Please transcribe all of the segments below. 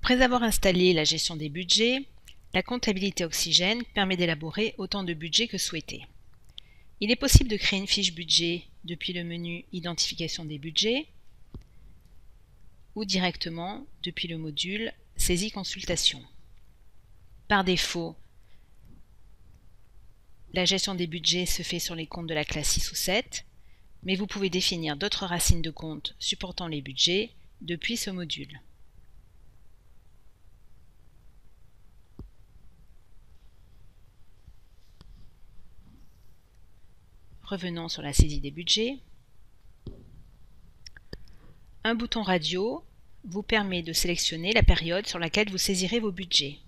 Après avoir installé la gestion des budgets, la comptabilité Oxygène permet d'élaborer autant de budgets que souhaité. Il est possible de créer une fiche budget depuis le menu Identification des budgets ou directement depuis le module Saisie consultation. Par défaut, la gestion des budgets se fait sur les comptes de la classe 6 ou 7, mais vous pouvez définir d'autres racines de comptes supportant les budgets depuis ce module. Revenons sur la saisie des budgets. Un bouton radio vous permet de sélectionner la période sur laquelle vous saisirez vos budgets.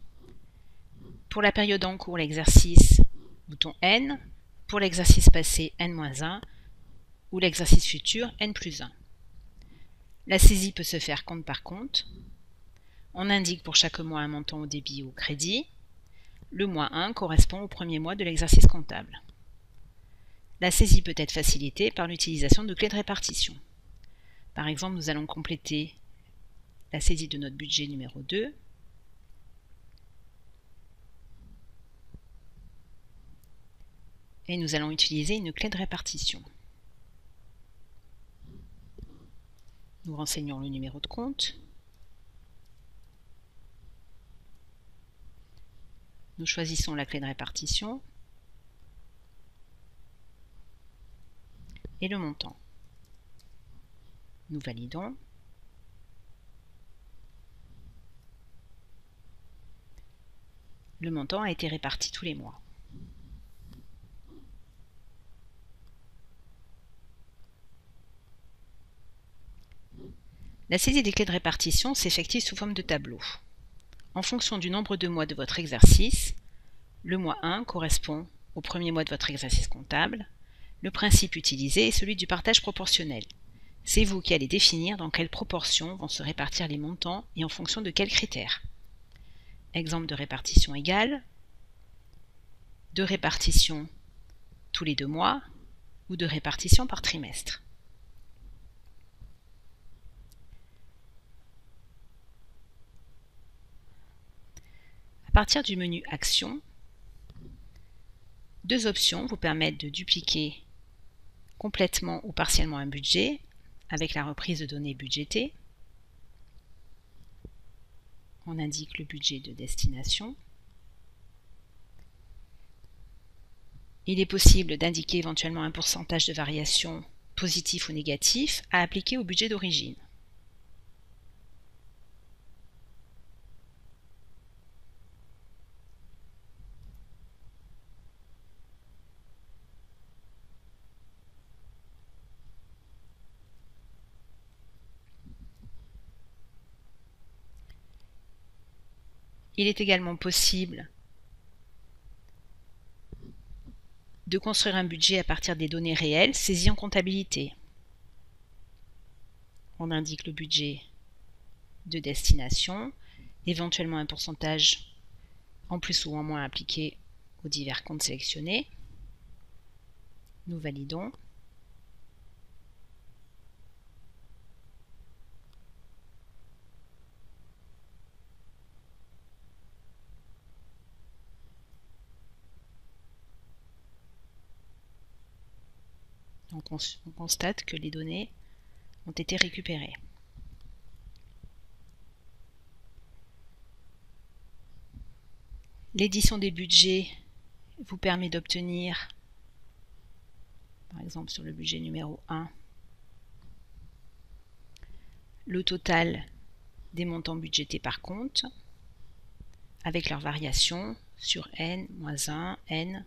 Pour la période en cours, l'exercice, bouton N. Pour l'exercice passé, N-1 ou l'exercice futur, N+1. La saisie peut se faire compte par compte. On indique pour chaque mois un montant au débit ou au crédit. Le mois 1 correspond au premier mois de l'exercice comptable. La saisie peut être facilitée par l'utilisation de clés de répartition. Par exemple, nous allons compléter la saisie de notre budget numéro 2. Et nous allons utiliser une clé de répartition. Nous renseignons le numéro de compte. Nous choisissons la clé de répartition et le montant. Nous validons. Le montant a été réparti tous les mois. La saisie des clés de répartition s'effectue sous forme de tableau. En fonction du nombre de mois de votre exercice, le mois 1 correspond au premier mois de votre exercice comptable. Le principe utilisé est celui du partage proportionnel. C'est vous qui allez définir dans quelle proportion vont se répartir les montants et en fonction de quels critères. Exemple de répartition égale, de répartition tous les 2 mois ou de répartition par trimestre. À partir du menu Action, 2 options vous permettent de dupliquer complètement ou partiellement un budget avec la reprise de données budgétées. On indique le budget de destination. Il est possible d'indiquer éventuellement un pourcentage de variation positif ou négatif à appliquer au budget d'origine. Il est également possible de construire un budget à partir des données réelles saisies en comptabilité. On indique le budget de destination, éventuellement un pourcentage en plus ou en moins appliqué aux divers comptes sélectionnés. Nous validons. On constate que les données ont été récupérées. L'édition des budgets vous permet d'obtenir, par exemple sur le budget numéro 1, le total des montants budgétés par compte, avec leurs variations sur N, -1, N.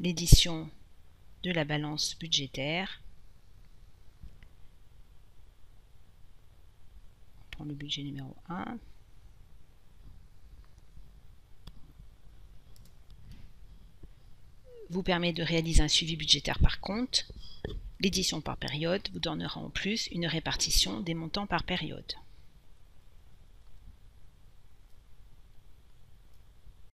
L'édition de la balance budgétaire. On prend le budget numéro 1. Vous permet de réaliser un suivi budgétaire par compte. L'édition par période vous donnera en plus une répartition des montants par période.